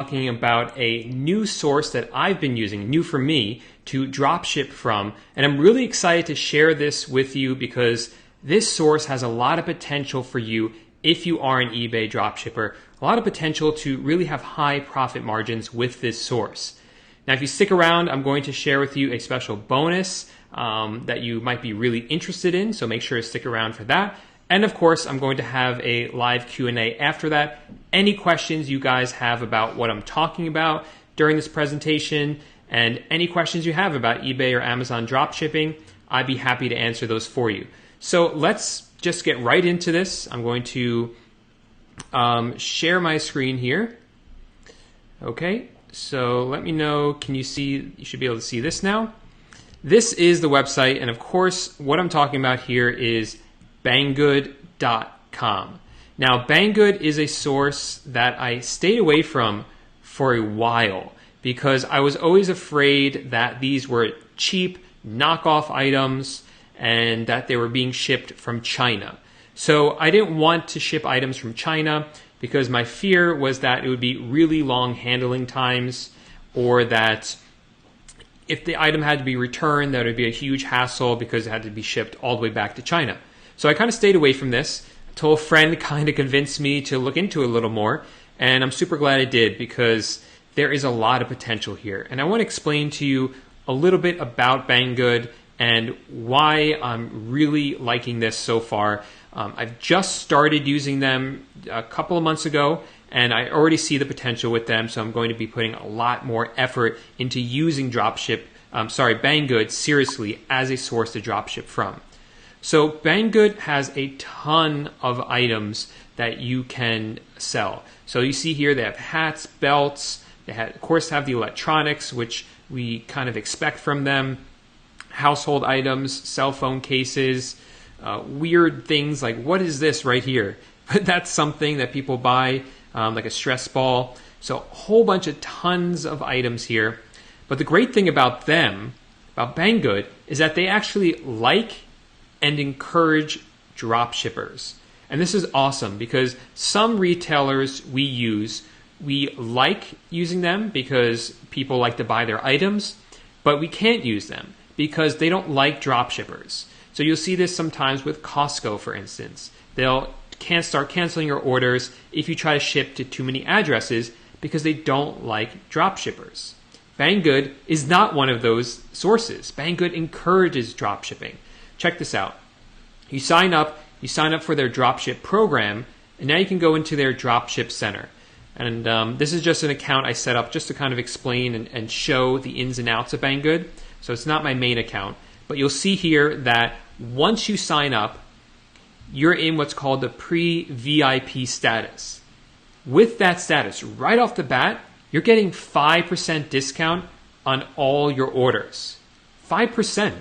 Talking about a new source that I've been using, new for me, to dropship from. And I'm really excited to share this with you because this source has a lot of potential for you if you are an eBay dropshipper. A lot of potential to really have high profit margins with this source. Now, if you stick around, I'm going to share with you a special bonus that you might be really interested in. So make sure to stick around for that. And of course, I'm going to have a live Q&A after that. Any questions you guys have about what I'm talking about during this presentation and any questions you have about eBay or Amazon dropshipping, I'd be happy to answer those for you. So let's just get right into this. I'm going to share my screen here. Okay, so let me know, can you see, you should be able to see this now. This is the website, and of course, what I'm talking about here is Banggood.com. Now, Banggood is a source that I stayed away from for a while because I was always afraid that these were cheap knockoff items and that they were being shipped from China. So I didn't want to ship items from China because my fear was that it would be really long handling times, or that if the item had to be returned, that would be a huge hassle because it had to be shipped all the way back to China. So I kind of stayed away from this until a friend kind of convinced me to look into it a little more. And I'm super glad I did because there is a lot of potential here. And I want to explain to you a little bit about Banggood and why I'm really liking this so far. I've just started using them a couple of months ago, and I already see the potential with them. So I'm going to be putting a lot more effort into using Banggood seriously as a source to dropship from. So Banggood has a ton of items that you can sell. So you see here they have hats, belts, they of course have the electronics, which we kind of expect from them, household items, cell phone cases, weird things like, what is this right here? But that's something that people buy, like a stress ball. So a whole bunch of tons of items here. But the great thing about them, about Banggood, is that they actually like and encourage dropshippers. And this is awesome because some retailers we like using them because people like to buy their items, but we can't use them because they don't like dropshippers. So you'll see this sometimes with Costco, for instance. They'll start canceling your orders if you try to ship to too many addresses because they don't like dropshippers. Banggood is not one of those sources. Banggood encourages dropshipping. Check this out. You sign up for their dropship program, and now you can go into their dropship center. And this is just an account I set up just to kind of explain and show the ins and outs of Banggood. So it's not my main account, but you'll see here that once you sign up, you're in what's called the pre-VIP status. With that status, right off the bat, you're getting 5% discount on all your orders. 5%.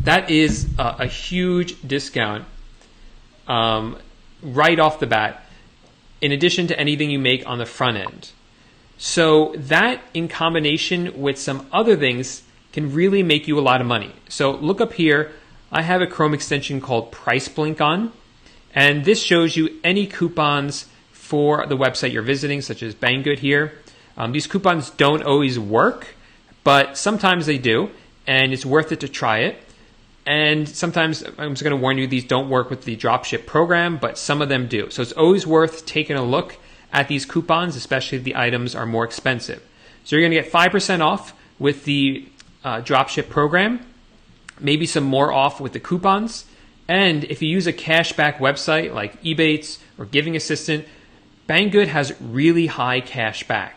That is a huge discount right off the bat, in addition to anything you make on the front end. So that, in combination with some other things, can really make you a lot of money. So look up here. I have a Chrome extension called Price Blink on, and this shows you any coupons for the website you're visiting, such as Banggood here. These coupons don't always work, but sometimes they do, and it's worth it to try it. And sometimes, I'm just going to warn you, these don't work with the dropship program, but some of them do. So it's always worth taking a look at these coupons, especially if the items are more expensive. So you're going to get 5% off with the dropship program, maybe some more off with the coupons. And if you use a cashback website like Ebates or Giving Assistant, Banggood has really high cashback.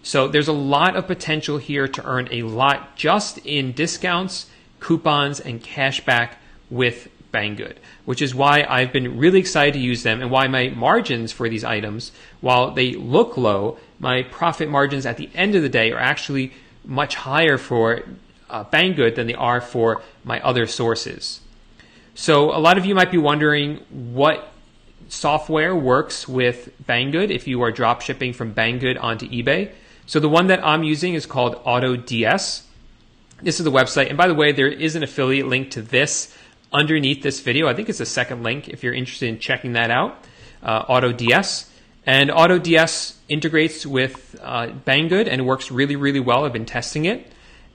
So there's a lot of potential here to earn a lot just in discounts, coupons, and cashback with Banggood, which is why I've been really excited to use them and why my margins for these items, while they look low, my profit margins at the end of the day are actually much higher for Banggood than they are for my other sources. So a lot of you might be wondering what software works with Banggood if you are dropshipping from Banggood onto eBay. So the one that I'm using is called AutoDS. This is the website. And by the way, there is an affiliate link to this underneath this video. I think it's the second link if you're interested in checking that out, AutoDS. And AutoDS integrates with Banggood and works really, really well. I've been testing it.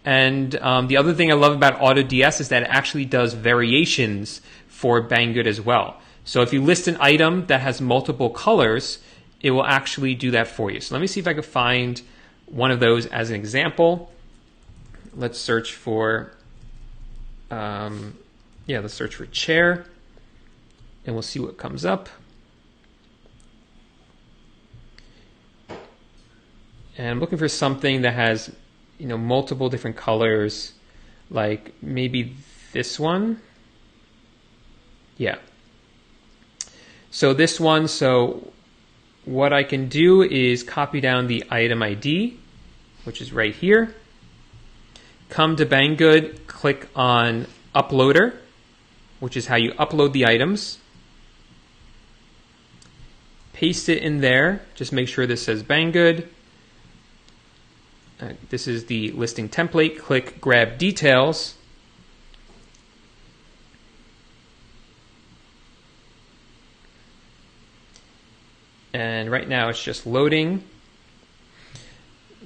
And the other thing I love about AutoDS is that it actually does variations for Banggood as well. So if you list an item that has multiple colors, it will actually do that for you. So let me see if I can find one of those as an example. Let's search for, let's search for chair, and we'll see what comes up. And I'm looking for something that has, multiple different colors, like maybe this one. Yeah. So this one, so what I can do is copy down the item ID, which is right here. Come to Banggood, click on Uploader, which is how you upload the items. Paste it in there. Just make sure this says Banggood. This is the listing template. Click Grab Details. And right now it's just loading.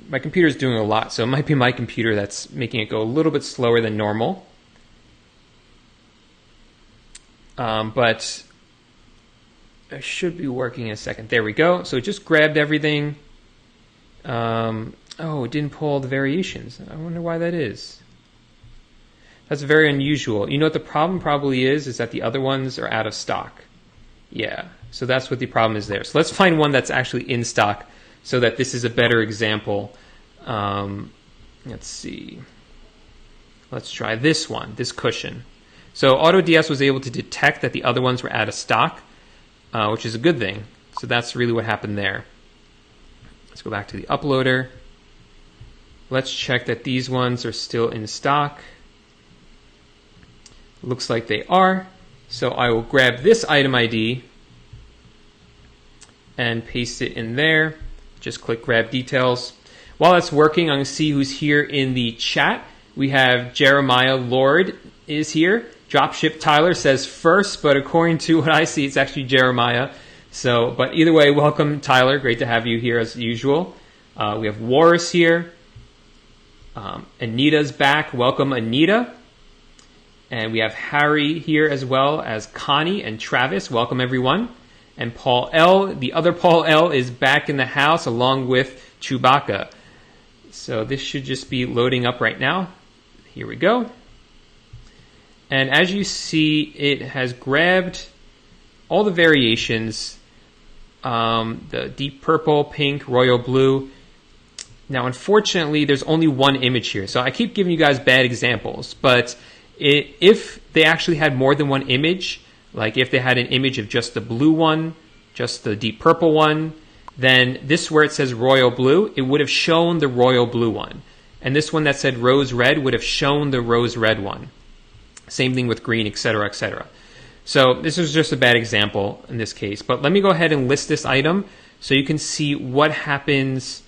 My computer is doing a lot, so it might be my computer that's making it go a little bit slower than normal. But I should be working in a second. There we go. So it just grabbed everything. Oh, it didn't pull the variations. I wonder why that is. That's very unusual. You know what the problem probably is that the other ones are out of stock. Yeah, so that's what the problem is there. So let's find one that's actually in stock so that this is a better example. Let's see. Let's try this one, this cushion. So AutoDS was able to detect that the other ones were out of stock, which is a good thing. So that's really what happened there. Let's go back to the uploader. Let's check that these ones are still in stock. Looks like they are. So I will grab this item ID and paste it in there. Just click Grab Details. While that's working, I'm going to see who's here in the chat. We have Jeremiah Lord is here. Dropship Tyler says first, but according to what I see, it's actually Jeremiah. So, but either way, welcome Tyler. Great to have you here as usual. We have Warris here. Anita's back. Welcome, Anita. And we have Harry here as well as Connie and Travis. Welcome, everyone. And Paul L., the other Paul L., is back in the house along with Chewbacca. So this should just be loading up right now. Here we go. And as you see, it has grabbed all the variations, the deep purple, pink, royal blue. Now, unfortunately, there's only one image here. So I keep giving you guys bad examples, but if they actually had more than one image, like if they had an image of just the blue one, just the deep purple one, then this where it says royal blue, it would have shown the royal blue one. And this one that said rose red would have shown the rose red one. Same thing with green, etc., etc. So this is just a bad example in this case. But let me go ahead and list this item so you can see what happens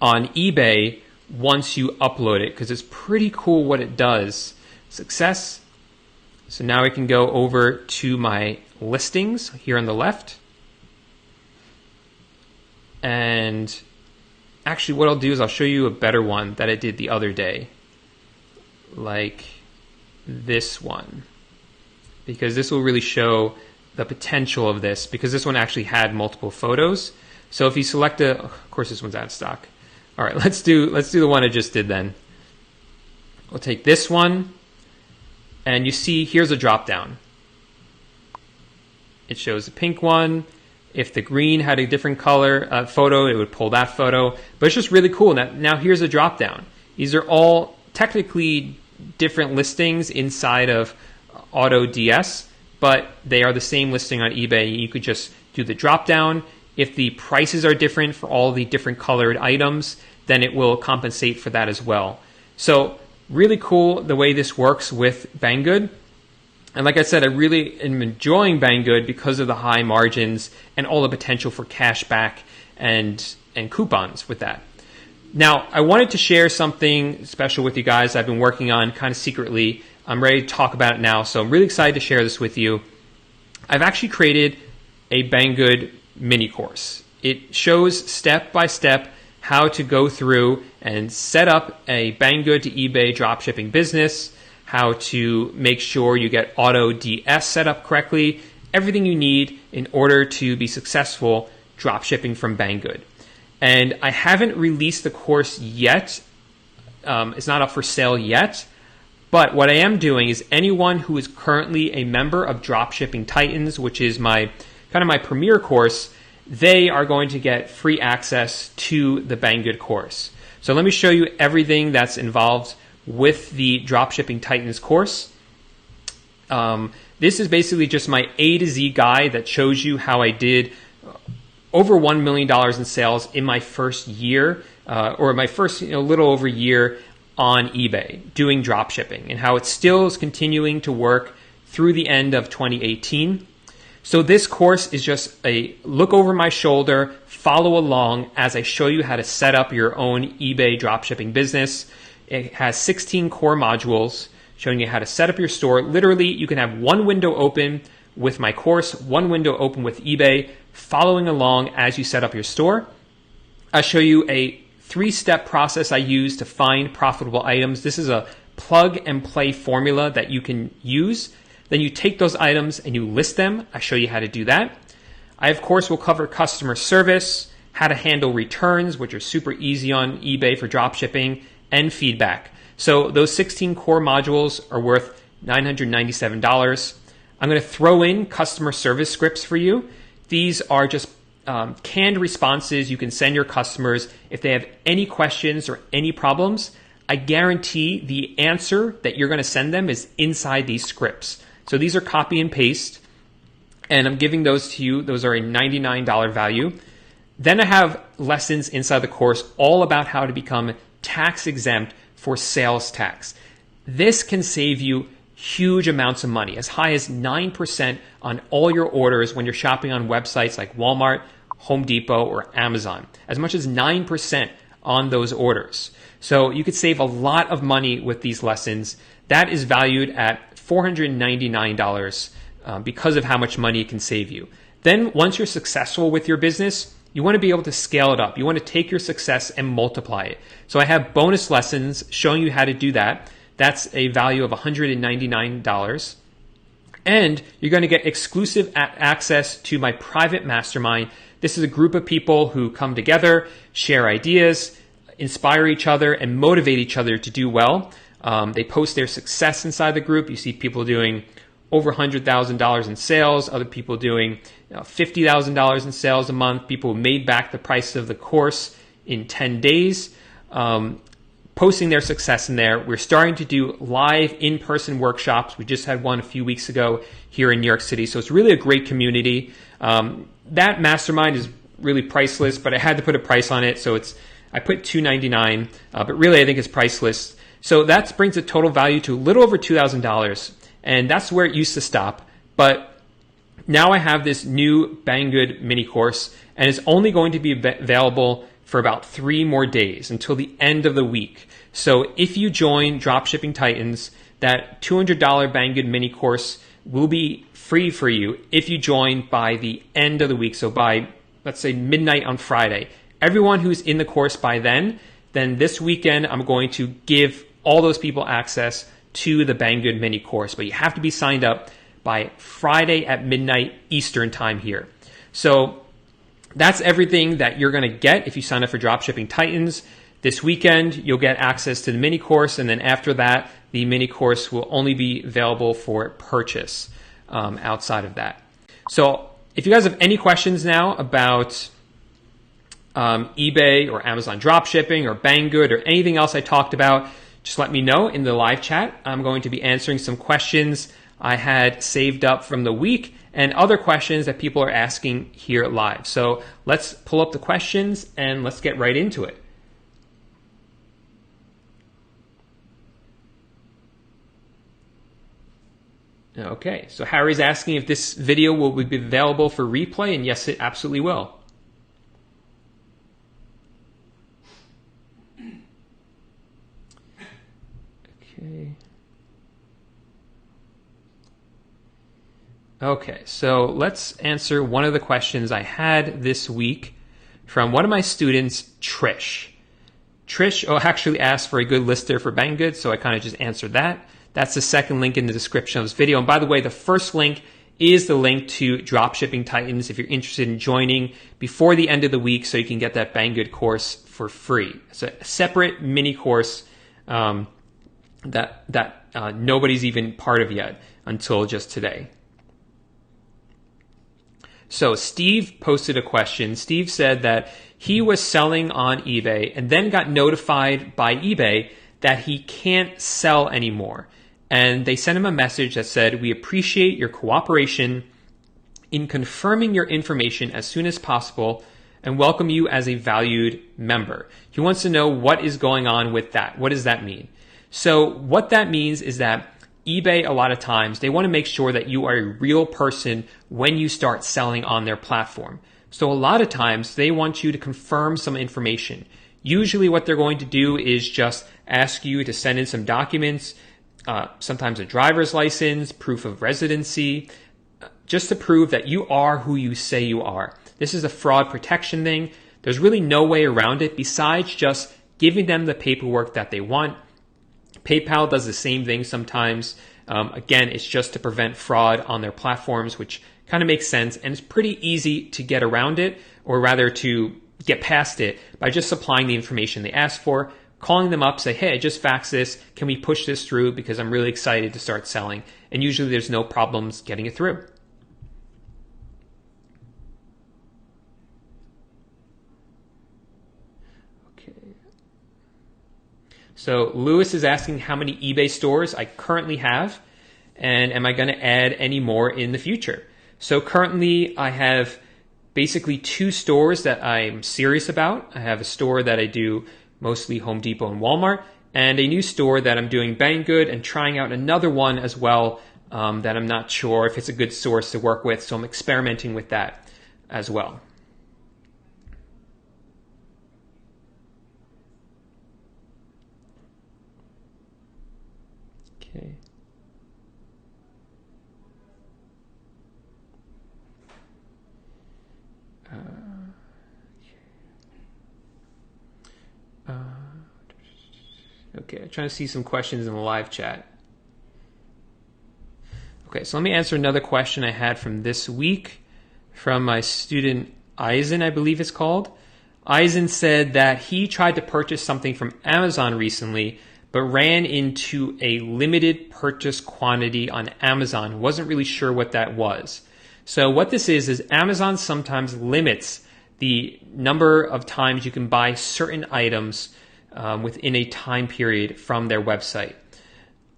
on eBay once you upload it, because it's pretty cool what it does. Success. So now I can go over to my listings here on the left. And actually what I'll do is I'll show you a better one that I did the other day. Like this one. Because this will really show the potential of this, because this one actually had multiple photos. So if you select of course this one's out of stock. All right, let's do the one I just did then. We'll take this one, and you see here's a drop down. It shows the pink one. If the green had a different color photo, it would pull that photo. But it's just really cool. Now here's a drop down. These are all technically different listings inside of AutoDS, but they are the same listing on eBay. You could just do the drop down. If the prices are different for all the different colored items, then it will compensate for that as well. So really cool the way this works with Banggood. And like I said, I really am enjoying Banggood because of the high margins and all the potential for cash back and coupons with that. Now, I wanted to share something special with you guys I've been working on kind of secretly. I'm ready to talk about it now, so I'm really excited to share this with you. I've actually created a Banggood mini course. It shows step by step how to go through and set up a Banggood to eBay dropshipping business, how to make sure you get AutoDS set up correctly, everything you need in order to be successful dropshipping from Banggood. And I haven't released the course yet. It's not up for sale yet. But what I am doing is anyone who is currently a member of Dropshipping Titans, which is my premier course, they are going to get free access to the Banggood course. So let me show you everything that's involved with the Dropshipping Titans course. This is basically just my A to Z guide that shows you how I did over $1 million in sales in my first year, or my first little over year on eBay doing dropshipping, and how it still is continuing to work through the end of 2018. So this course is just a look over my shoulder, follow along as I show you how to set up your own eBay dropshipping business. It has 16 core modules showing you how to set up your store. Literally, you can have one window open with my course, one window open with eBay, following along as you set up your store. I'll show you a 3-step process I use to find profitable items. This is a plug and play formula that you can use. Then you take those items and you list them. I show you how to do that. I, of course, will cover customer service, how to handle returns, which are super easy on eBay for dropshipping, and feedback. So those 16 core modules are worth $997. I'm going to throw in customer service scripts for you. These are just canned responses you can send your customers if they have any questions or any problems. I guarantee the answer that you're going to send them is inside these scripts. So these are copy and paste, and I'm giving those to you. Those are a $99 value. Then I have lessons inside the course all about how to become tax exempt for sales tax. This can save you huge amounts of money, as high as 9% on all your orders when you're shopping on websites like Walmart, Home Depot, or Amazon. As much as 9% on those orders. So you could save a lot of money with these lessons. That is valued at $499 because of how much money it can save you. Then once you're successful with your business, you want to be able to scale it up. You want to take your success and multiply it. So I have bonus lessons showing you how to do that. That's a value of $199. And you're going to get exclusive access to my private mastermind. This is a group of people who come together, share ideas, inspire each other, and motivate each other to do well. They post their success inside the group. You see people doing over $100,000 in sales, other people doing $50,000 in sales a month, people who made back the price of the course in 10 days. Posting their success in there. We're starting to do live in-person workshops. We just had one a few weeks ago here in New York City. So it's really a great community. That mastermind is really priceless, but I had to put a price on it. So I put $299, but really I think it's priceless. So that brings the total value to a little over $2,000. And that's where it used to stop. But now I have this new Banggood mini course, and it's only going to be available for about 3 more days until the end of the week. So if you join Dropshipping Titans, that $200 Banggood mini course will be free for you if you join by the end of the week. So by, let's say, midnight on Friday. Everyone who's in the course by then this weekend, I'm going to give all those people access to the Banggood mini course. But you have to be signed up by Friday at midnight Eastern time here. So that's everything that you're going to get if you sign up for Dropshipping Titans. This weekend, you'll get access to the mini course, and then after that, the mini course will only be available for purchase outside of that. So if you guys have any questions now about eBay or Amazon dropshipping or Banggood or anything else I talked about, just let me know in the live chat. I'm going to be answering some questions I had saved up from the week and other questions that people are asking here live. So let's pull up the questions and let's get right into it. Okay, so Harry's asking if this video will be available for replay, and yes, it absolutely will. Okay. Okay, so let's answer one of the questions I had this week from one of my students, Trish. Trish actually asked for a good lister for Banggood, so I kind of just answered that. That's the second link in the description of this video. And by the way, the first link is the link to Dropshipping Titans if you're interested in joining before the end of the week so you can get that Banggood course for free. It's a separate mini course that nobody's even part of yet until just today. So Steve posted a question. Steve said that he was selling on eBay and then got notified by eBay that he can't sell anymore. And they sent him a message that said, "We appreciate your cooperation in confirming your information as soon as possible and welcome you as a valued member." He wants to know what is going on with that. What does that mean? So what that means is that eBay, a lot of times, they want to make sure that you are a real person when you start selling on their platform. So a lot of times, they want you to confirm some information. Usually what they're going to do is just ask you to send in some documents, sometimes a driver's license, proof of residency, just to prove that you are who you say you are. This is a fraud protection thing. There's really no way around it besides just giving them the paperwork that they want. PayPal does the same thing sometimes. Again, it's just to prevent fraud on their platforms, which kind of makes sense. And it's pretty easy to get around it, or rather to get past it by just supplying the information they ask for, calling them up, say, "Hey, I just faxed this. Can we push this through because I'm really excited to start selling?" And usually there's no problems getting it through. So Lewis is asking how many eBay stores I currently have, and am I going to add any more in the future? So currently I have basically 2 stores that I'm serious about. I have a store that I do mostly Home Depot and Walmart, and a new store that I'm doing Banggood and trying out another one as well that I'm not sure if it's a good source to work with, so I'm experimenting with that as well. Okay. Okay, I'm trying to see some questions in the live chat. Okay, so let me answer another question I had from this week from my student Eisen, I believe it's called. Eisen said that he tried to purchase something from Amazon recently, but ran into a limited purchase quantity on Amazon. Wasn't really sure what that was. So what this is Amazon sometimes limits the number of times you can buy certain items within a time period from their website.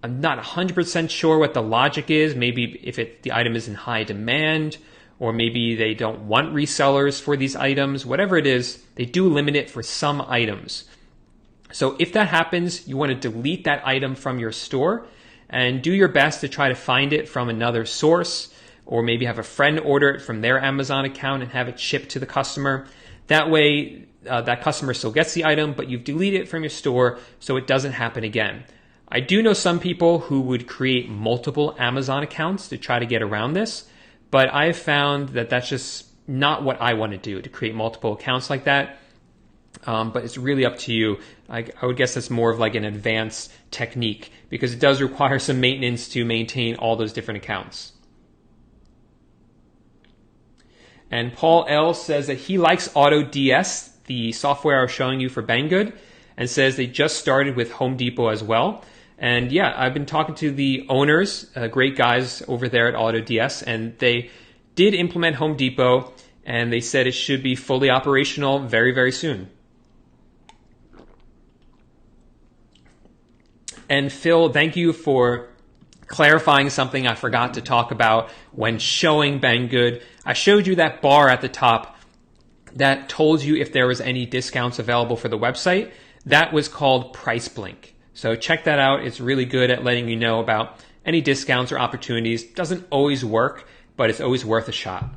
I'm not 100% sure what the logic is. Maybe if the item is in high demand, or maybe they don't want resellers for these items. Whatever it is, they do limit it for some items. So if that happens, you want to delete that item from your store and do your best to try to find it from another source, or maybe have a friend order it from their Amazon account and have it shipped to the customer. That way, that customer still gets the item, but you've deleted it from your store so it doesn't happen again. I do know some people who would create multiple Amazon accounts to try to get around this, but I've found that that's just not what I want to do, to create multiple accounts like that. But it's really up to you. I would guess that's more of like an advanced technique because it does require some maintenance to maintain all those different accounts. And Paul L. says that he likes AutoDS, the software I was showing you for Banggood, and says they just started with Home Depot as well. And yeah, I've been talking to the owners, great guys over there at AutoDS, and they did implement Home Depot, and they said it should be fully operational very, very soon. And Phil, thank you for clarifying something I forgot to talk about when showing Banggood. I showed you that bar at the top that told you if there was any discounts available for the website. That was called Price Blink. So check that out. It's really good at letting you know about any discounts or opportunities. Doesn't always work, but it's always worth a shot.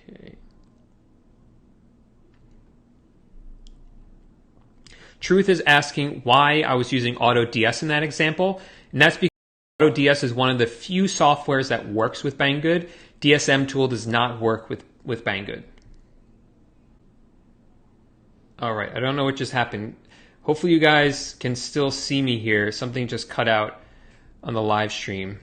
Okay. Truth is asking why I was using AutoDS in that example, and that's because AutoDS is one of the few softwares that works with Banggood. DSM tool does not work with Banggood. All right, I don't know what just happened. Hopefully you guys can still see me here. Something just cut out on the live stream.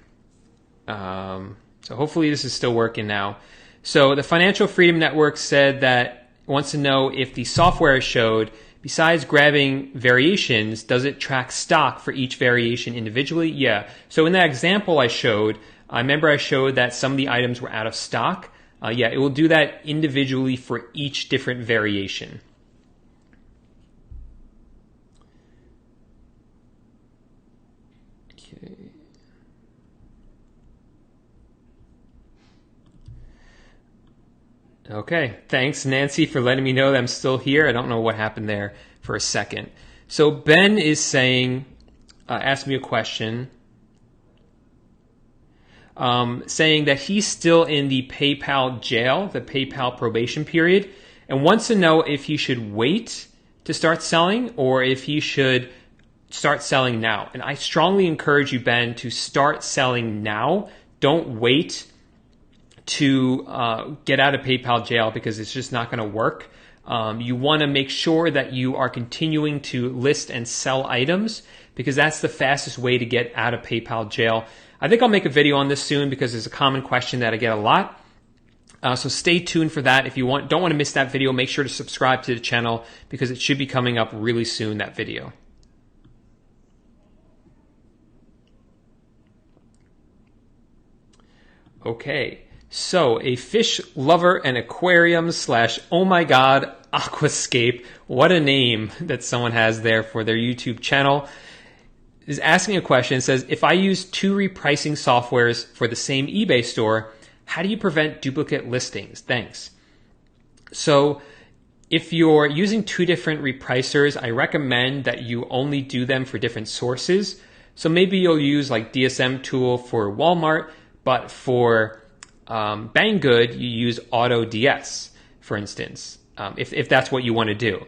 So hopefully this is still working now. So the Financial Freedom Network said that it wants to know if the software I showed, besides grabbing variations, does it track stock for each variation individually? Yeah. So in that example I showed, I remember I showed that some of the items were out of stock. Yeah, it will do that individually for each different variation. Okay. Okay, thanks Nancy for letting me know that I'm still here. I don't know what happened there for a second. So Ben is saying, asked me a question, saying that he's still in the PayPal jail, the PayPal probation period, and wants to know if he should wait to start selling or if he should start selling now. And I strongly encourage you, Ben, to start selling now. Don't wait to get out of PayPal jail because it's just not going to work. You want to make sure that you are continuing to list and sell items because that's the fastest way to get out of PayPal jail. I think I'll make a video on this soon because it's a common question that I get a lot. So stay tuned for that. If you don't want to miss that video, make sure to subscribe to the channel because it should be coming up really soon, that video. Okay. So, a fish lover and aquarium / oh my god, aquascape, what a name that someone has there for their YouTube channel, is asking a question. It says, if I use 2 repricing softwares for the same eBay store, how do you prevent duplicate listings? Thanks. So, if you're using 2 different repricers, I recommend that you only do them for different sources. So maybe you'll use like DSM tool for Walmart, but for Banggood, you use AutoDS, for instance, if that's what you want to do.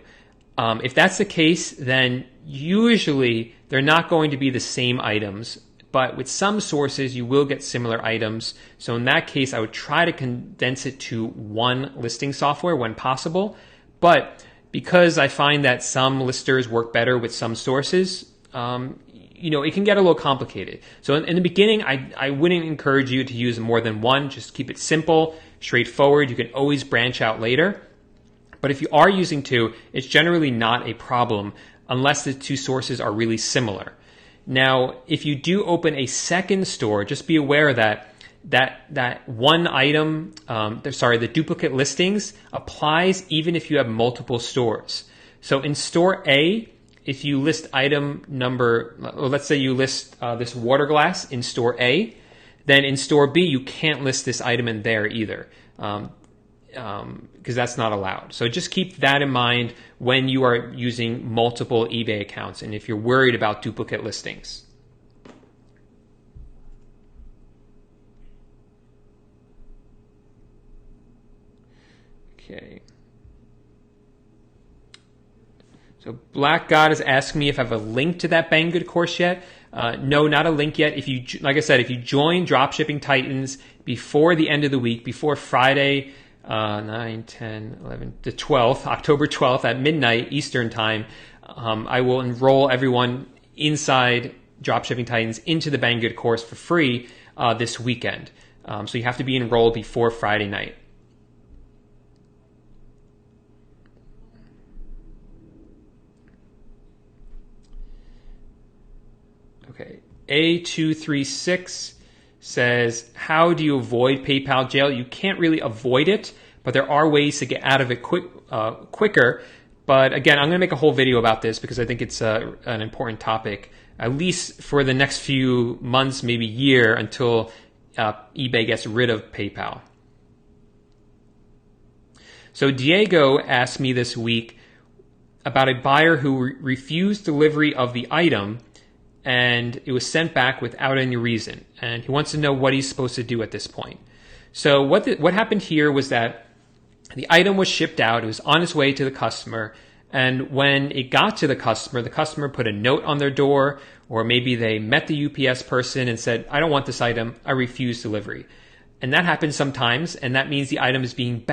If that's the case, then usually they're not going to be the same items, but with some sources, you will get similar items. So in that case, I would try to condense it to one listing software when possible. But because I find that some listers work better with some sources, it can get a little complicated. So in the beginning, I wouldn't encourage you to use more than one. Just keep it simple, straightforward. You can always branch out later. But if you are using 2, it's generally not a problem unless the 2 sources are really similar. Now, if you do open a second store, just be aware that one item, the duplicate listings applies even if you have multiple stores. So in store A, if you list item number, let's say you list this water glass in store A, then in store B, you can't list this item in there either, because that's not allowed. So just keep that in mind when you are using multiple eBay accounts and if you're worried about duplicate listings. Okay. So Black God is asking me if I have a link to that Banggood course yet. No, not a link yet. If you, like I said, if you join Dropshipping Titans before the end of the week, before Friday, 9, 10, 11, the 12th, October 12th at midnight Eastern time, I will enroll everyone inside Dropshipping Titans into the Banggood course for free this weekend. So you have to be enrolled before Friday night. Okay, A236 says, how do you avoid PayPal jail? You can't really avoid it, but there are ways to get out of it quicker. But again, I'm going to make a whole video about this because I think it's an important topic, at least for the next few months, maybe year, until eBay gets rid of PayPal. So Diego asked me this week about a buyer who refused delivery of the item and it was sent back without any reason. And he wants to know what he's supposed to do at this point. So what happened here was that the item was shipped out. It was on its way to the customer. And when it got to the customer put a note on their door, or maybe they met the UPS person and said, I don't want this item, I refuse delivery. And that happens sometimes, and that means the item is being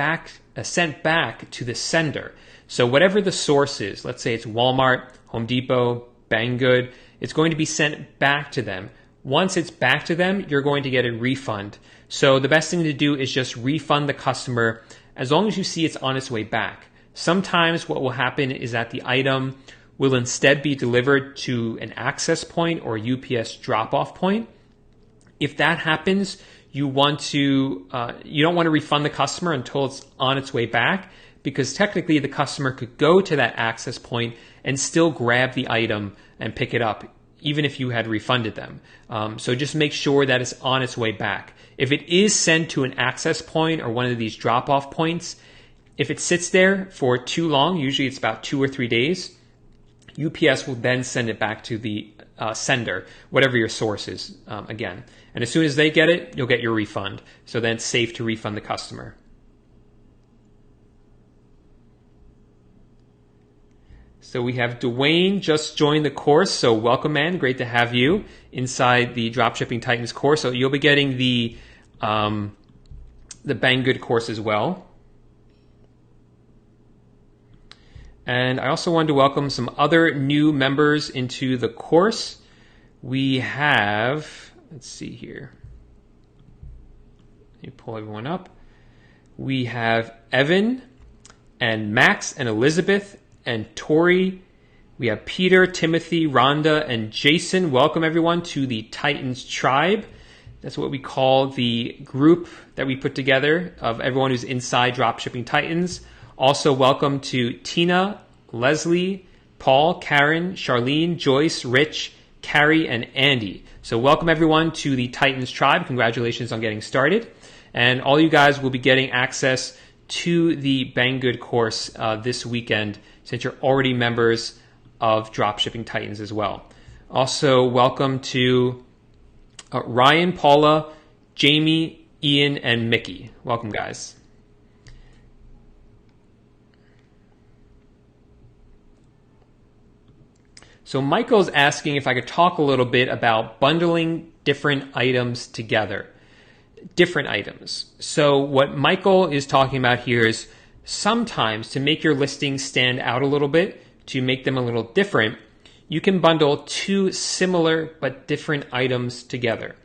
sent back to the sender. So whatever the source is, let's say it's Walmart, Home Depot, Banggood, it's going to be sent back to them. Once it's back to them, you're going to get a refund. So the best thing to do is just refund the customer as long as you see it's on its way back. Sometimes what will happen is that the item will instead be delivered to an access point or UPS drop-off point. If that happens, you don't want to refund the customer until it's on its way back, because technically the customer could go to that access point and still grab the item and pick it up, even if you had refunded them. So just make sure that it's on its way back. If it is sent to an access point or one of these drop-off points, if it sits there for too long, usually it's about 2 or 3 days, UPS will then send it back to the sender, whatever your source is, again. And as soon as they get it, you'll get your refund. So then it's safe to refund the customer. So we have Dwayne just joined the course. So welcome, man. Great to have you inside the Dropshipping Titans course. So you'll be getting the Banggood course as well. And I also wanted to welcome some other new members into the course. We have, let's see here. Let me pull everyone up. We have Evan and Max and Elizabeth and Tori. We have Peter, Timothy, Rhonda, and Jason. Welcome everyone to the Titans Tribe. That's what we call the group that we put together of everyone who's inside Dropshipping Titans. Also, welcome to Tina, Leslie, Paul, Karen, Charlene, Joyce, Rich, Carrie, and Andy. So welcome everyone to the Titans Tribe. Congratulations on getting started. And all you guys will be getting access to the Banggood course this weekend, since you're already members of Dropshipping Titans as well. Also, welcome to Ryan, Paula, Jamie, Ian, and Mickey. Welcome, guys. So Michael's asking if I could talk a little bit about bundling different items together. Different items. So what Michael is talking about here is sometimes to make your listings stand out a little bit, to make them a little different, you can bundle two similar but different items together.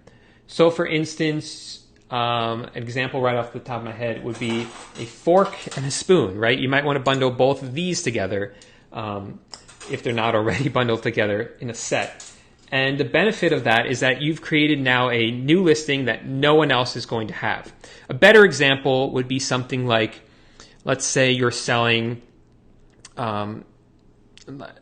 So for instance, an example right off the top of my head would be a fork and a spoon, right? You might want to bundle both of these together if they're not already bundled together in a set. And the benefit of that is that you've created now a new listing that no one else is going to have. A better example would be something like, let's say you're selling, the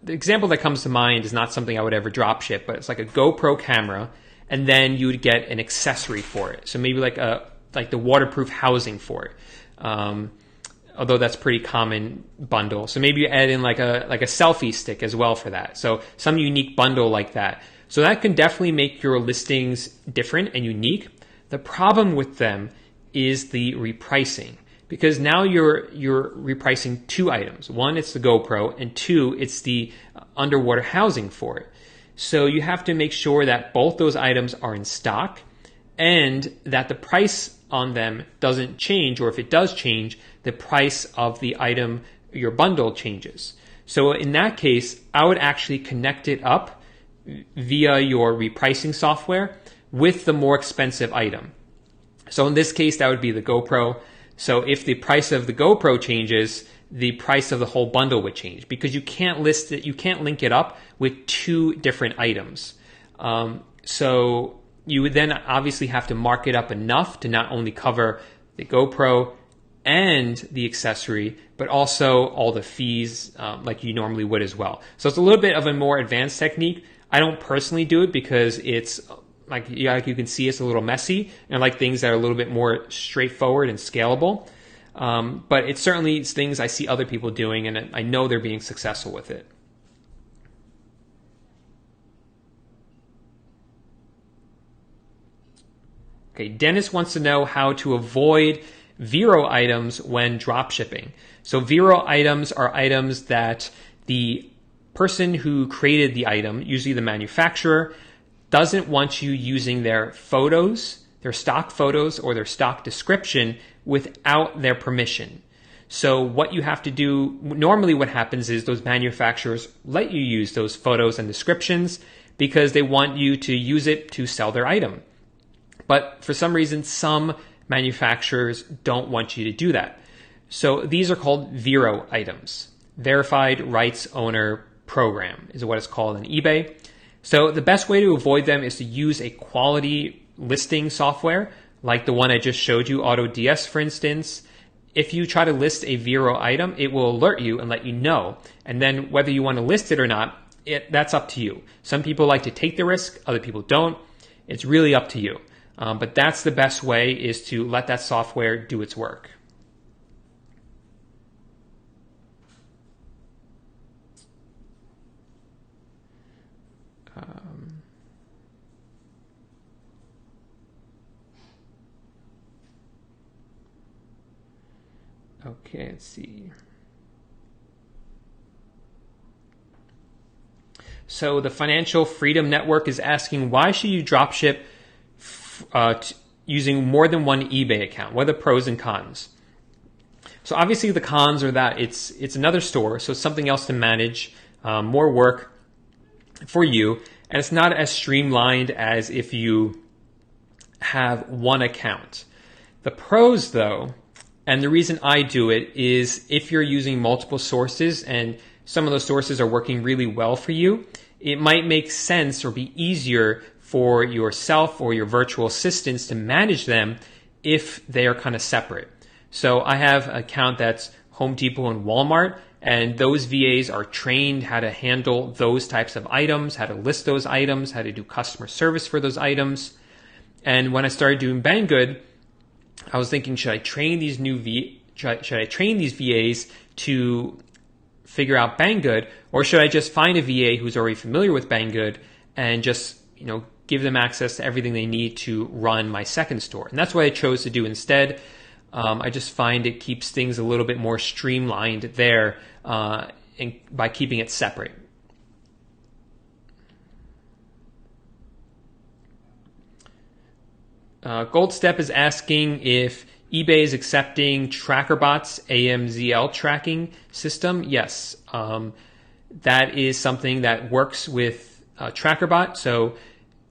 example that comes to mind is not something I would ever drop ship, but it's like a GoPro camera, and then you would get an accessory for it. So maybe like the waterproof housing for it. Although that's pretty common bundle. So maybe you add in like a selfie stick as well for that. So some unique bundle like that. So that can definitely make your listings different and unique. The problem with them is the repricing, because now you're repricing two items. One, it's the GoPro, and two, it's the underwater housing for it. So you have to make sure that both those items are in stock and that the price on them doesn't change, or if it does change, the price of the item, your bundle, changes. So in that case, I would actually connect it up via your repricing software with the more expensive item. So in this case, that would be the GoPro. So if the price of the GoPro changes, the price of the whole bundle would change, because you can't list it, you can't link it up with two different items. So you would then obviously have to mark it up enough to not only cover the GoPro and the accessory, but also all the fees like you normally would as well. So it's a little bit of a more advanced technique. I don't personally do it because it's like you can see it's a little messy, and I like things that are a little bit more straightforward and scalable. But it's certainly things I see other people doing, and I know they're being successful with it. Okay, Dennis wants to know how to avoid Vero items when drop shipping. So Vero items are items that the person who created the item, usually the manufacturer, doesn't want you using their photos, their stock photos, or their stock description without their permission. So what you have to do, normally what happens is those manufacturers let you use those photos and descriptions because they want you to use it to sell their item. But for some reason, some manufacturers don't want you to do that. So these are called Vero items. Verified Rights Owner Program is what it's called on eBay. So the best way to avoid them is to use a quality listing software like the one I just showed you, AutoDS, for instance. If you try to list a Vero item, it will alert you and let you know. And then whether you want to list it or not, that's up to you. Some people like to take the risk, other people don't. It's really up to you. But that's the best way, is to let that software do its work. Okay, let's see. So the Financial Freedom Network is asking, why should you dropship using more than one eBay account? What are the pros and cons? So obviously the cons are that it's another store, so it's something else to manage, more work for you, and it's not as streamlined as if you have one account. The pros, though, and the reason I do it, is if you're using multiple sources and some of those sources are working really well for you, it might make sense or be easier for yourself or your virtual assistants to manage them if they are kind of separate. So I have an account that's Home Depot and Walmart, and those VAs are trained how to handle those types of items, how to list those items, how to do customer service for those items. And when I started doing Banggood, I was thinking, should I train these VAs to figure out Banggood, or should I just find a VA who's already familiar with Banggood and just, give them access to everything they need to run my second store? And that's what I chose to do instead. I just find it keeps things a little bit more streamlined there, and by keeping it separate. Gold Step is asking if eBay is accepting TrackerBot's AMZL tracking system. Yes, that is something that works with TrackerBot. So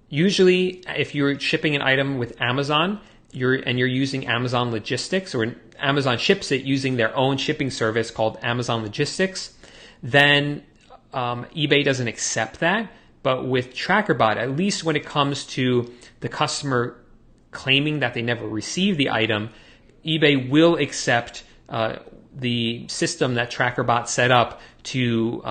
usually if you're shipping an item with Amazon, you're using Amazon Logistics, or Amazon ships it using their own shipping service called Amazon Logistics, then eBay doesn't accept that. But with TrackerBot, at least when it comes to the customer claiming that they never received the item, eBay will accept the system that TrackerBot set up to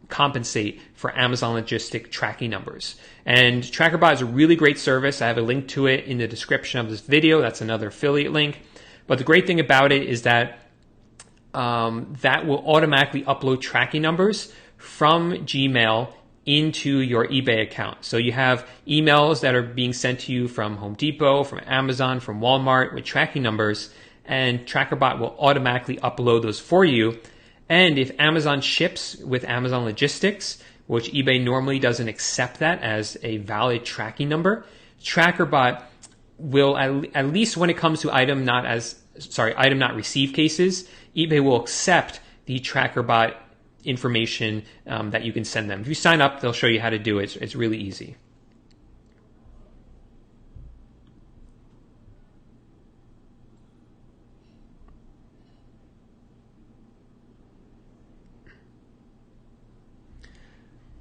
compensate for Amazon Logistic tracking numbers. And TrackerBot is a really great service. I have a link to it in the description of this video. That's another affiliate link. But the great thing about it is that that will automatically upload tracking numbers from Gmail into your eBay account. So you have emails that are being sent to you from Home Depot, from Amazon, from Walmart with tracking numbers, and TrackerBot will automatically upload those for you. And if Amazon ships with Amazon Logistics, which eBay normally doesn't accept that as a valid tracking number, TrackerBot will, at least when it comes to item not received cases, eBay will accept the TrackerBot information that you can send them. If you sign up, they'll show you how to do it. It's really easy.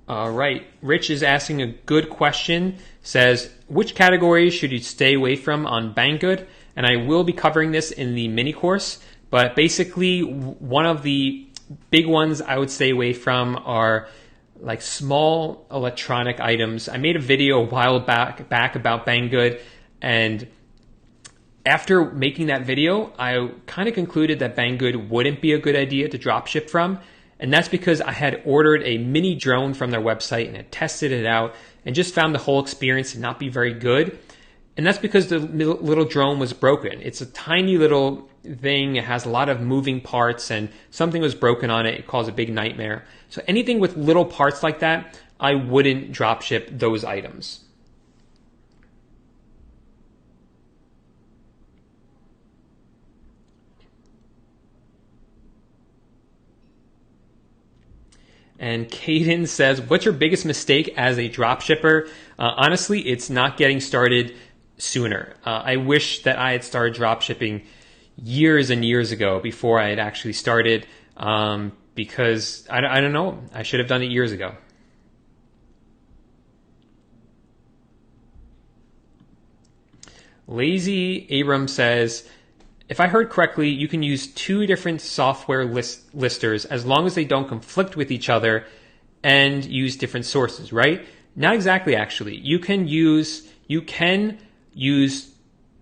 All right. Rich is asking a good question. Says, which categories should you stay away from on Banggood? And I will be covering this in the mini course, but basically one of the big ones I would stay away from are like small electronic items. I made a video a while back about Banggood, and after making that video, I kind of concluded that Banggood wouldn't be a good idea to dropship from. And that's because I had ordered a mini drone from their website and had tested it out and just found the whole experience to not be very good. And that's because the little drone was broken. It's a tiny little thing. It has a lot of moving parts, and something was broken on it. It caused a big nightmare. So anything with little parts like that, I wouldn't dropship those items. And Caden says, what's your biggest mistake as a dropshipper? Honestly, it's not getting started sooner. I wish that I had started dropshipping years and years ago before I had actually started, because I don't know. I should have done it years ago. Lazy Abram says, if I heard correctly, you can use two different software listers as long as they don't conflict with each other and use different sources, right? Not exactly, actually. You can use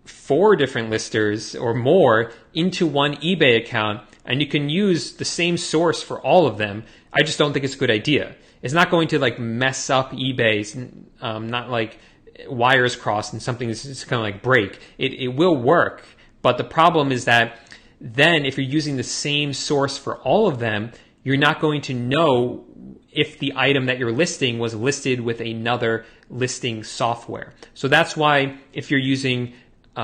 4 different listers or more into one eBay account, and you can use the same source for all of them. I just don't think it's a good idea. It's not going to like mess up eBay's, not like wires crossed and something is just kind of like break. It will work. But the problem is that then if you're using the same source for all of them, you're not going to know if the item that you're listing was listed with another listing software. So that's why if you're using a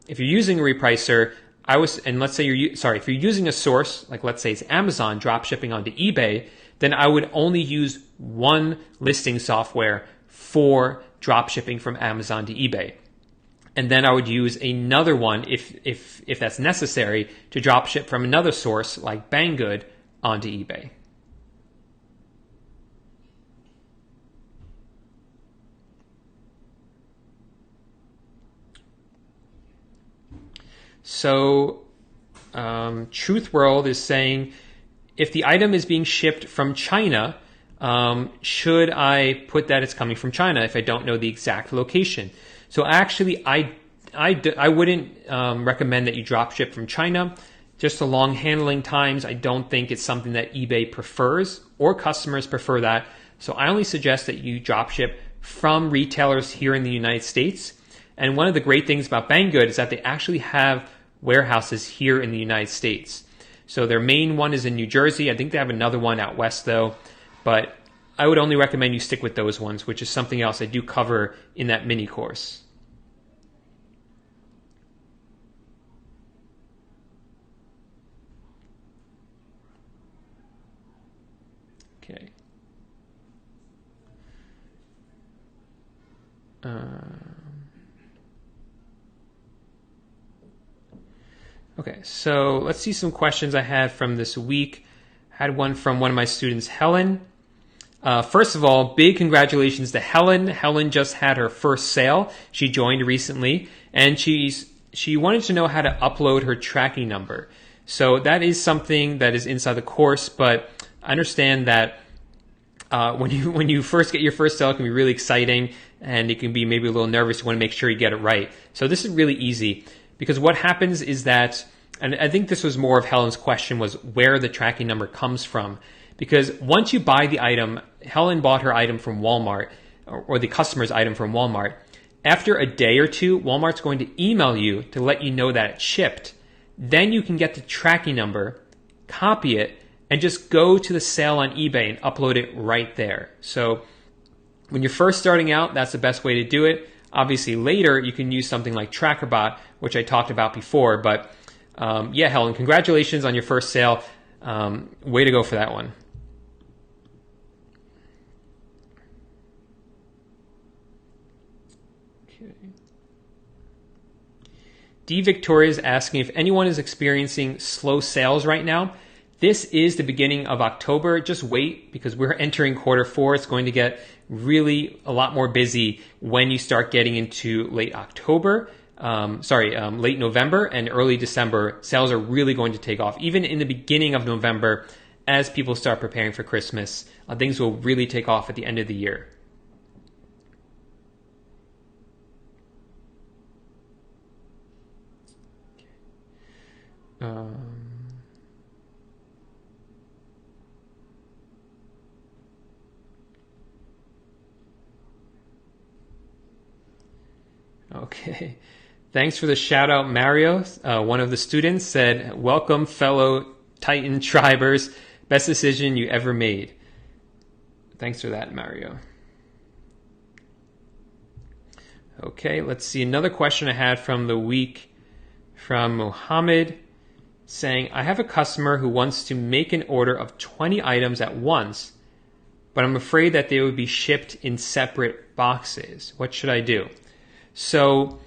Repricer, if you're using a source, like let's say it's Amazon dropshipping onto eBay, then I would only use one listing software for dropshipping from Amazon to eBay. And then I would use another one if that's necessary to dropship from another source like Banggood onto eBay. So Truth World is saying, if the item is being shipped from China, should I put that it's coming from China if I don't know the exact location? So actually, I wouldn't recommend that you drop ship from China. Just the long handling times, I don't think it's something that eBay prefers or customers prefer that. So I only suggest that you drop ship from retailers here in the United States. And one of the great things about Banggood is that they actually have warehouses here in the United States. So their main one is in New Jersey. I think they have another one out west though. But I would only recommend you stick with those ones, which is something else I do cover in that mini course. Okay. Okay, so let's see some questions I had from this week. I had one from one of my students, Helen. First of all, big congratulations to Helen. Helen just had her first sale. She joined recently, and she wanted to know how to upload her tracking number. So that is something that is inside the course, but I understand that when you first get your first sale, it can be really exciting, and it can be maybe a little nervous. You want to make sure you get it right. So this is really easy, because what happens is that, and I think this was more of Helen's question, was where the tracking number comes from. Because once you buy the item, Helen bought her item from Walmart, or the customer's item from Walmart. After a day or two, Walmart's going to email you to let you know that it shipped. Then you can get the tracking number, copy it, and just go to the sale on eBay and upload it right there. So when you're first starting out, that's the best way to do it. Obviously later, you can use something like TrackerBot, which I talked about before. But yeah, Helen, congratulations on your first sale. Way to go for that one. D. Victoria is asking if anyone is experiencing slow sales right now. This is the beginning of October. Just wait, because we're entering Q4. It's going to get really a lot more busy when you start getting into late November and early December. Sales are really going to take off. Even in the beginning of November, as people start preparing for Christmas, things will really take off at the end of the year. Okay. Thanks for the shout out, Mario. One of the students said, "Welcome, fellow Titan tribers. Best decision you ever made." Thanks for that, Mario. Okay, let's see. Another question I had from the week from Mohammed saying, "I have a customer who wants to make an order of 20 items at once, but I'm afraid that they would be shipped in separate boxes. What should I do?" So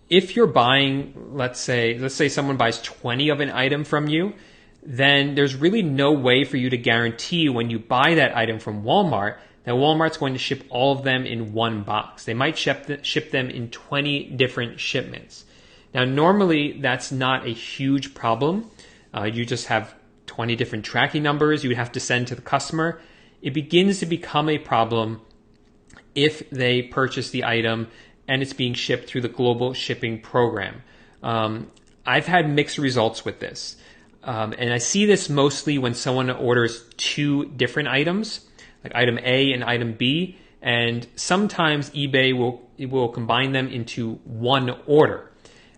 if you're buying, let's say someone buys 20 of an item from you, then there's really no way for you to guarantee when you buy that item from Walmart that Walmart's going to ship all of them in one box. They might ship them in 20 different shipments. Now, normally that's not a huge problem. You just have 20 different tracking numbers you would have to send to the customer. It begins to become a problem if they purchase the item and it's being shipped through the global shipping program. I've had mixed results with this. And I see this mostly when someone orders two different items, like item A and item B, and sometimes eBay will combine them into one order.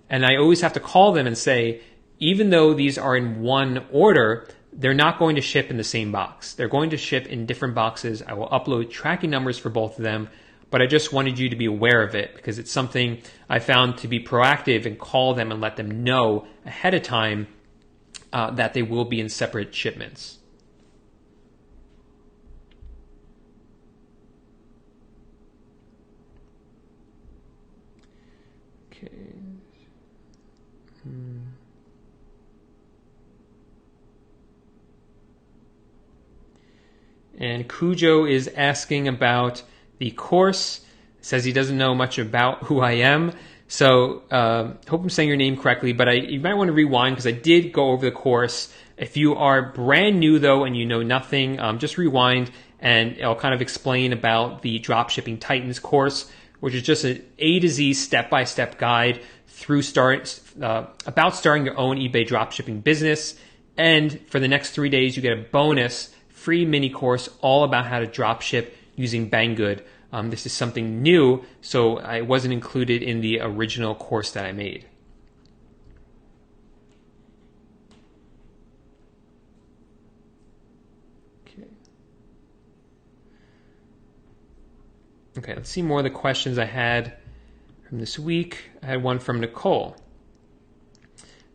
And I always have to call them and say, even though these are in one order, they're not going to ship in the same box. They're going to ship in different boxes. I will upload tracking numbers for both of them, but I just wanted you to be aware of it because it's something I found to be proactive and call them and let them know ahead of time that they will be in separate shipments. Okay. And Cujo is asking about the course. Says he doesn't know much about who I am. So hope I'm saying your name correctly, but you might want to rewind because I did go over the course. If you are brand new though and you know nothing, just rewind and I'll kind of explain about the Dropshipping Titans course, which is just an A to Z step-by-step guide through about starting your own eBay dropshipping business. And for the next 3 days, you get a bonus free mini course all about how to dropship using Banggood. This is something new, so it wasn't included in the original course that I made. Okay, let's see more of the questions I had from this week. I had one from Nicole.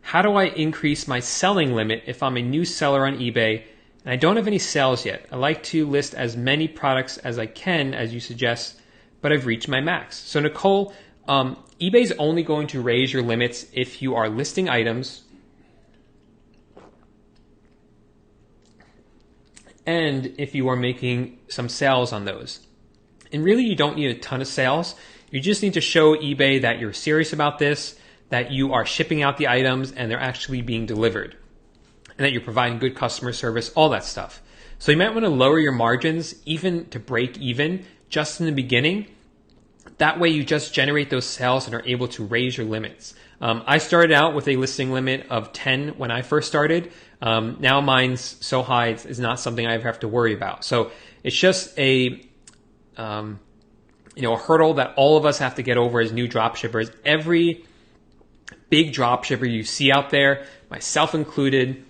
How do I increase my selling limit if I'm a new seller on eBay and I don't have any sales yet? I like to list as many products as I can, as you suggest, but I've reached my max. So Nicole, eBay's only going to raise your limits if you are listing items and if you are making some sales on those. And really, you don't need a ton of sales. You just need to show eBay that you're serious about this, that you are shipping out the items and they're actually being delivered, and that you're providing good customer service, all that stuff. So you might want to lower your margins even to break even just in the beginning. That way you just generate those sales and are able to raise your limits. I started out with a listing limit of 10 when I first started. Now mine's so high, it's not something I ever have to worry about. So it's just a hurdle that all of us have to get over as new dropshippers. Every big dropshipper you see out there, myself included,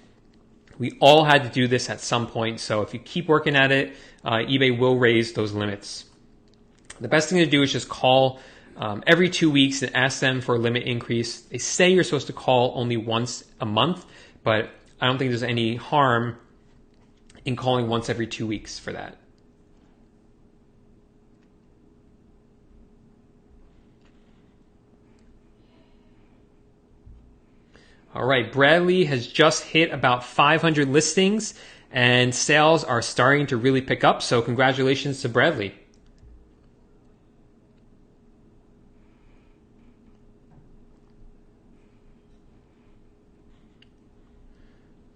we all had to do this at some point. So if you keep working at it, eBay will raise those limits. The best thing to do is just call every 2 weeks and ask them for a limit increase. They say you're supposed to call only once a month, but I don't think there's any harm in calling once every 2 weeks for that. All right, Bradley has just hit about 500 listings and sales are starting to really pick up. So congratulations to Bradley.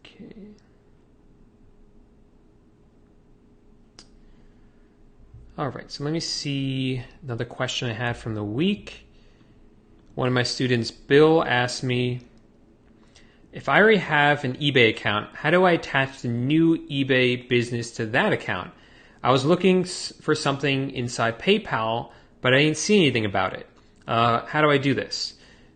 Okay. All right, so let me see another question I had from the week. One of my students, Bill, asked me, if I already have an eBay account, how do I attach the new eBay business to that account? I was looking for something inside PayPal, but I didn't see anything about it. How do I do this?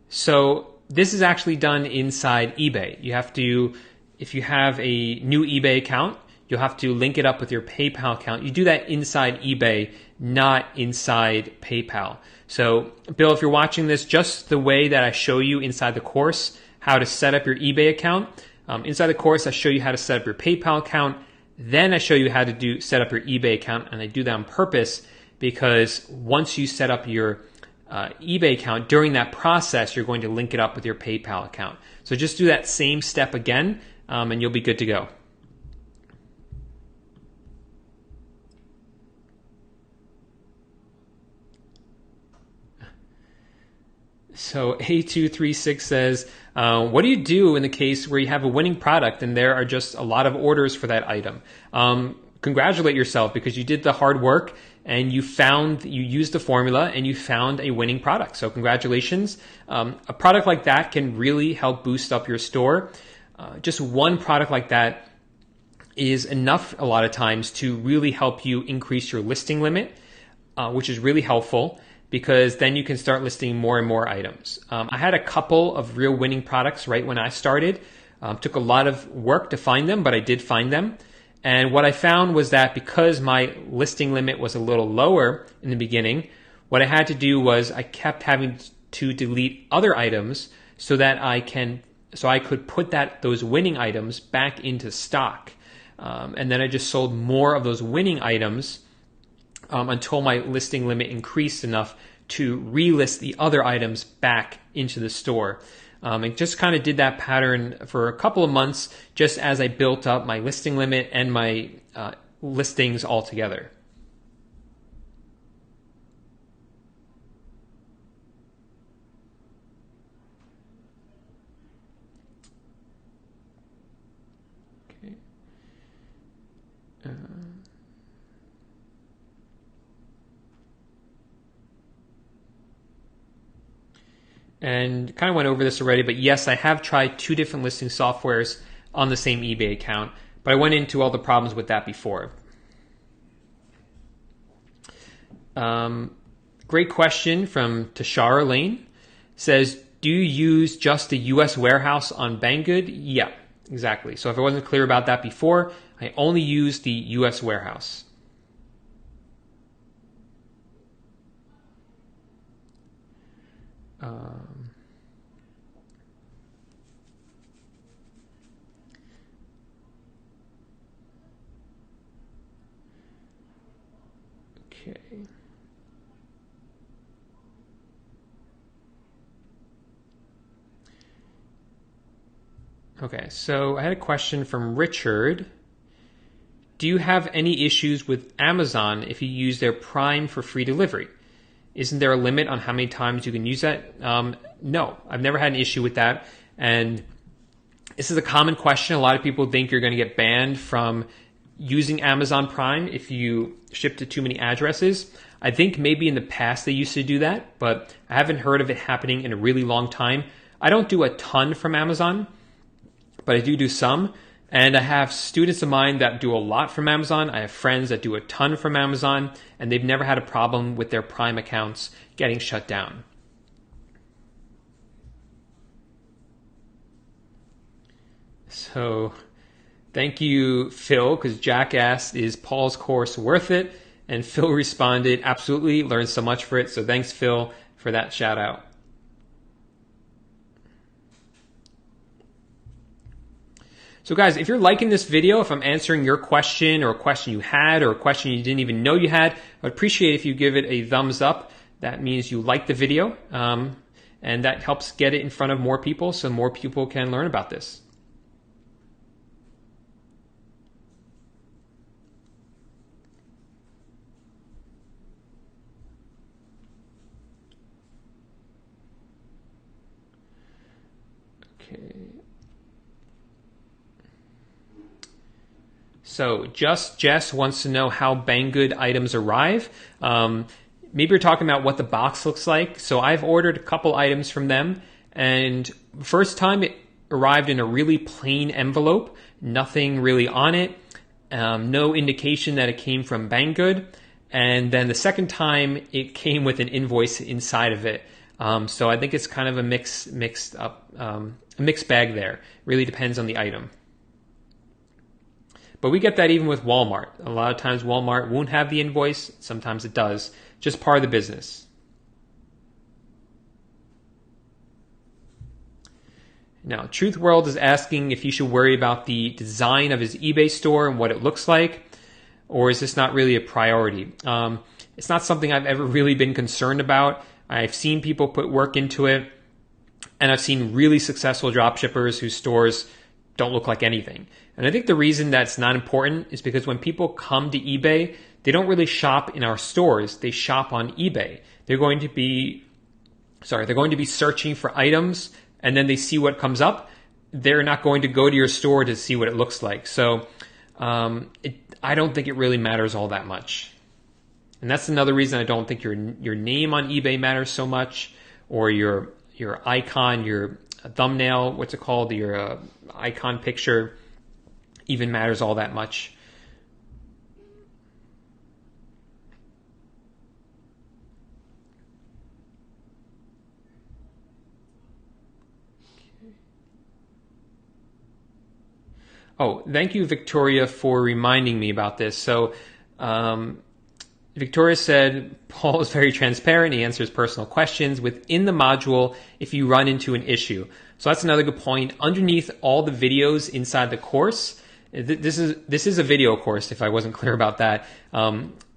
So this is actually done inside eBay. You have to, if you have a new eBay account, you'll have to link it up with your PayPal account. You do that inside eBay, not inside PayPal. So Bill, if you're watching this, just the way that I show you inside the course how to set up your eBay account, inside the course I show you how to set up your PayPal account, then I show you how to set up your eBay account, and I do that on purpose because once you set up your eBay account, during that process you're going to link it up with your PayPal account. So just do that same step again, and you'll be good to go. So A236 says, what do you do in the case where you have a winning product and there are just a lot of orders for that item? Congratulate yourself because you did the hard work and you used the formula and you found a winning product. So congratulations. A product like that can really help boost up your store. Just one product like that is enough a lot of times to really help you increase your listing limit, which is really helpful, because then you can start listing more and more items. I had a couple of real winning products right when I started. Took a lot of work to find them, but I did find them. And what I found was that because my listing limit was a little lower in the beginning, what I had to do was I kept having to delete other items so that I could put those winning items back into stock. And then I just sold more of those winning items until my listing limit increased enough to relist the other items back into the store. And just kind of did that pattern for a couple of months just as I built up my listing limit and my listings all together. Okay. And kind of went over this already, but yes, I have tried 2 different listing softwares on the same eBay account, but I went into all the problems with that before. Great question from Tashara Lane. Says, do you use just the US warehouse on Banggood? Yeah, exactly. So if I wasn't clear about that before, I only use the US warehouse. Okay. Okay, so I had a question from Richard. Do you have any issues with Amazon if you use their Prime for free delivery? Isn't there a limit on how many times you can use that? No, I've never had an issue with that. And this is a common question. A lot of people think you're going to get banned from using Amazon Prime if you ship to too many addresses. I think maybe in the past they used to do that, but I haven't heard of it happening in a really long time. I don't do a ton from Amazon, but I do some. And I have students of mine that do a lot from Amazon. I have friends that do a ton from Amazon, and they've never had a problem with their Prime accounts getting shut down. So thank you, Phil, because Jack asked, is Paul's course worth it? And Phil responded, absolutely, learned so much for it. So thanks, Phil, for that shout out. So guys, if you're liking this video, if I'm answering your question or a question you had or a question you didn't even know you had, I'd appreciate if you give it a thumbs up. That means you like the video, and that helps get it in front of more people so more people can learn about this. Okay. So Just Jess wants to know how Banggood items arrive. Maybe you're talking about what the box looks like. So I've ordered a couple items from them, and first time it arrived in a really plain envelope, nothing really on it, no indication that it came from Banggood. And then the second time it came with an invoice inside of it. So I think it's kind of a mixed bag there. Really depends on the item. But we get that even with Walmart. A lot of times Walmart won't have the invoice. Sometimes it does. Just part of the business. Now, Truth World is asking if you should worry about the design of his eBay store and what it looks like, or is this not really a priority? It's not something I've ever really been concerned about. I've seen people put work into it, and I've seen really successful dropshippers whose stores don't look like anything. And I think the reason that's not important is because when people come to eBay, they don't really shop in our stores. They shop on eBay. They're going to be searching for items, and then they see what comes up. They're not going to go to your store to see what it looks like. So I don't think it really matters all that much. And that's another reason I don't think your name on eBay matters so much, or your icon, your thumbnail, what's it called, your icon picture even matters all that much. Oh, thank you, Victoria, for reminding me about this. So, Victoria said, Paul is very transparent. He answers personal questions within the module if you run into an issue. So that's another good point. Underneath all the videos inside the course, this is a video course, if I wasn't clear about that.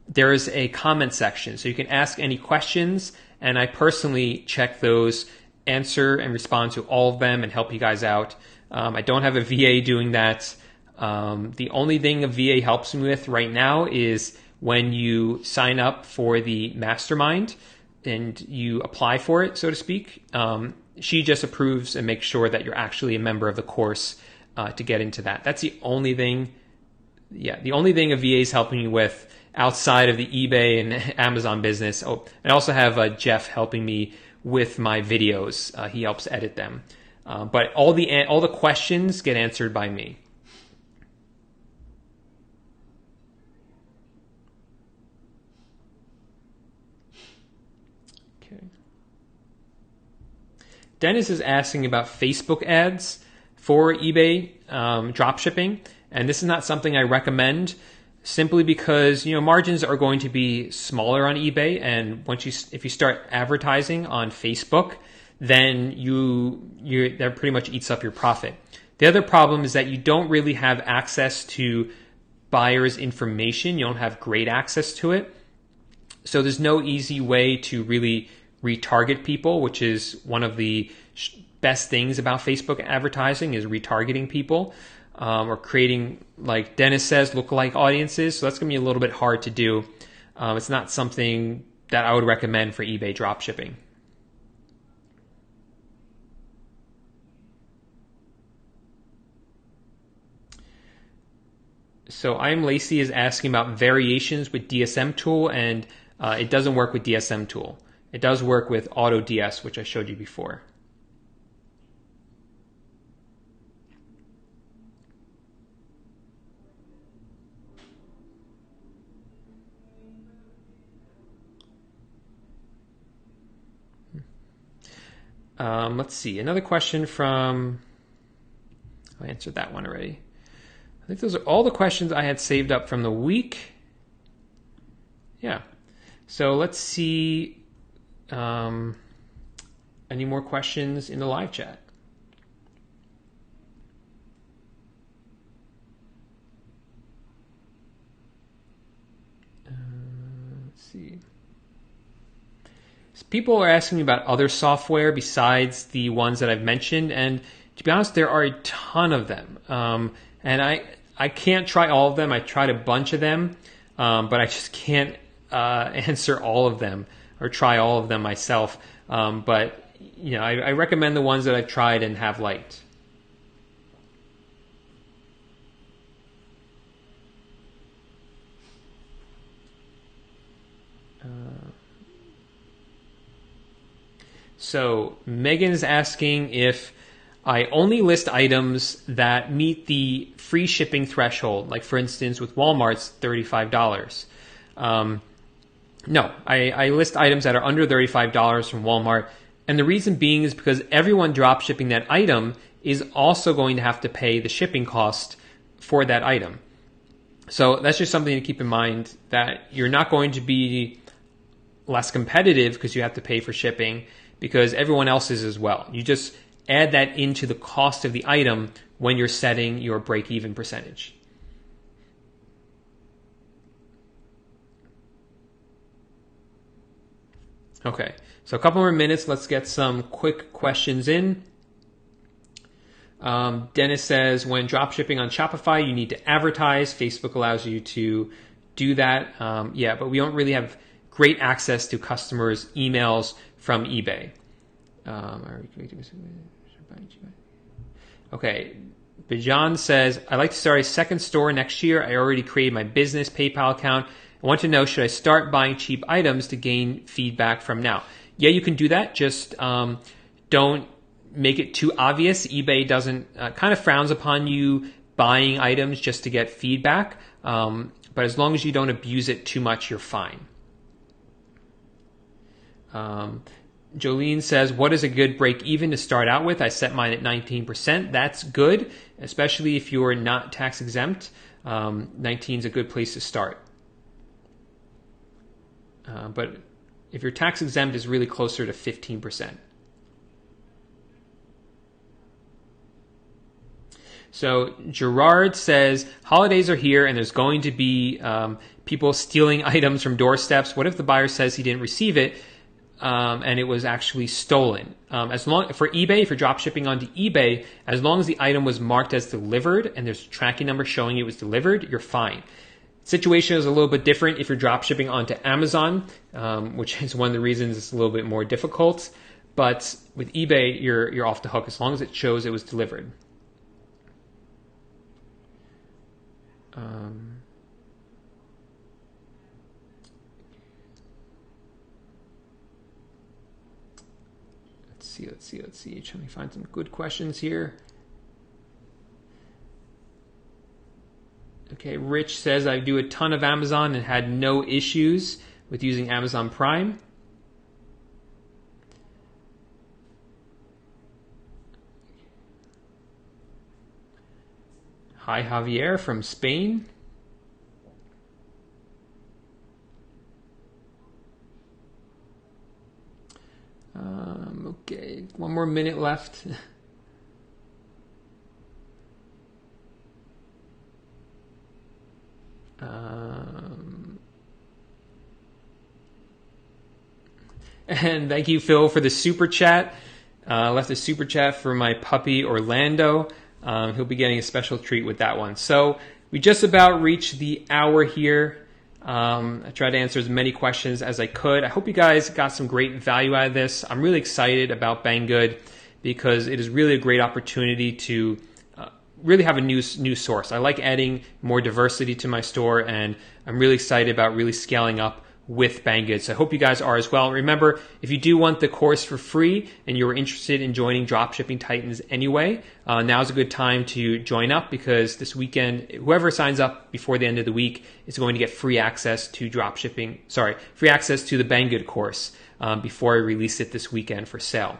There is a comment section. So you can ask any questions, and I personally check those, answer and respond to all of them, and help you guys out. I don't have a VA doing that. The only thing a VA helps me with right now is when you sign up for the mastermind and you apply for it, so to speak. She just approves and makes sure that you're actually a member of the course to get into that. That's the only thing. Yeah, the only thing a VA is helping you with outside of the eBay and Amazon business. Oh, I also have Jeff helping me with my videos. He helps edit them. But all the questions get answered by me. Okay. Dennis is asking about Facebook ads for eBay dropshipping, and this is not something I recommend, simply because margins are going to be smaller on eBay, and if you start advertising on Facebook, then that pretty much eats up your profit. The other problem is that you don't really have access to buyers' information. You don't have great access to it. So there's no easy way to really retarget people, which is one of the best things about Facebook advertising, is retargeting people or creating, like Dennis says, lookalike audiences. So that's going to be a little bit hard to do. It's not something that I would recommend for eBay dropshipping. So I'm Lacey is asking about variations with DSM tool, and it doesn't work with DSM tool. It does work with AutoDS, which I showed you before. Let's see. Another question from... I answered that one already. I think those are all the questions I had saved up from the week. Yeah. So let's see any more questions in the live chat. Let's see. So people are asking me about other software besides the ones that I've mentioned, and to be honest, there are a ton of them. And I can't try all of them. I tried a bunch of them, but I just can't answer all of them or try all of them myself. But I recommend the ones that I've tried and have liked. So Megan is asking if I only list items that meet the free shipping threshold. Like, for instance, with Walmart's $35. No, I list items that are under $35 from Walmart And the reason being is because everyone drop shipping that item is also going to have to pay the shipping cost for that item. So that's just something to keep in mind, that you're not going to be less competitive because you have to pay for shipping, because everyone else is as well. You just add that into the cost of the item when you're setting your break-even percentage. Okay, so a couple more minutes. Let's get some quick questions in. Dennis says, when drop shipping on Shopify, you need to advertise. Facebook allows you to do that. Yeah, but we don't really have great access to customers' emails from eBay. Okay, Bijan says, I'd like to start a second store next year. I already created my business PayPal account. I want to know, should I start buying cheap items to gain feedback from now? Yeah, you can do that. Just don't make it too obvious. eBay doesn't kind of frowns upon you buying items just to get feedback. But as long as you don't abuse it too much, you're fine. Jolene says, what is a good break even to start out with? I set mine at 19%. That's good, especially if you're not tax exempt. 19 is a good place to start. But if you're tax exempt, it's really closer to 15%. So Gerard says, holidays are here and there's going to be people stealing items from doorsteps. What if the buyer says he didn't receive it and it was actually stolen? For eBay, if you're drop shipping onto eBay, as long as the item was marked as delivered and there's a tracking number showing it was delivered, you're fine. Situation is a little bit different if you're drop shipping onto Amazon, which is one of the reasons it's a little bit more difficult. But with eBay, you're off the hook as long as it shows it was delivered. Let's see. Trying to find some good questions here. Okay, Rich says, I do a ton of Amazon and had no issues with using Amazon Prime. Hi, Javier from Spain. Okay, one more minute left. And thank you, Phil, for the super chat. Left a super chat for my puppy, Orlando. He'll be getting a special treat with that one. So we just about reached the hour here. I tried to answer as many questions as I could. I hope you guys got some great value out of this. I'm really excited about Banggood because it is really a great opportunity to really have a new source. I like adding more diversity to my store, and I'm really excited about really scaling up with Banggood. So I hope you guys are as well. Remember, if you do want the course for free and you're interested in joining Dropshipping Titans anyway, now's a good time to join up, because this weekend, whoever signs up before the end of the week is going to get free access to the Banggood course before I release it this weekend for sale.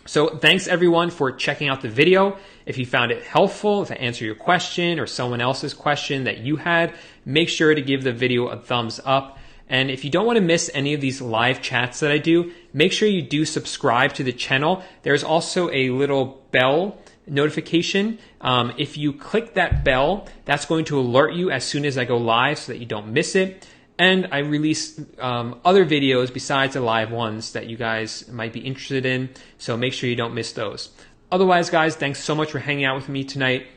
So thanks everyone for checking out the video. If you found it helpful, if I answered your question or someone else's question that you had, make sure to give the video a thumbs up. And if you don't want to miss any of these live chats that I do, make sure you do subscribe to the channel. There's also a little bell notification. If you click that bell, that's going to alert you as soon as I go live so that you don't miss it. And I release other videos besides the live ones that you guys might be interested in. So make sure you don't miss those. Otherwise, guys, thanks so much for hanging out with me tonight.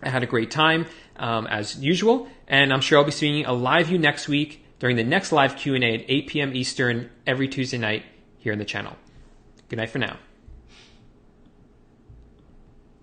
I had a great time, as usual. And I'm sure I'll be seeing a live view next week during the next live Q&A at 8 p.m. Eastern every Tuesday night here on the channel. Good night for now.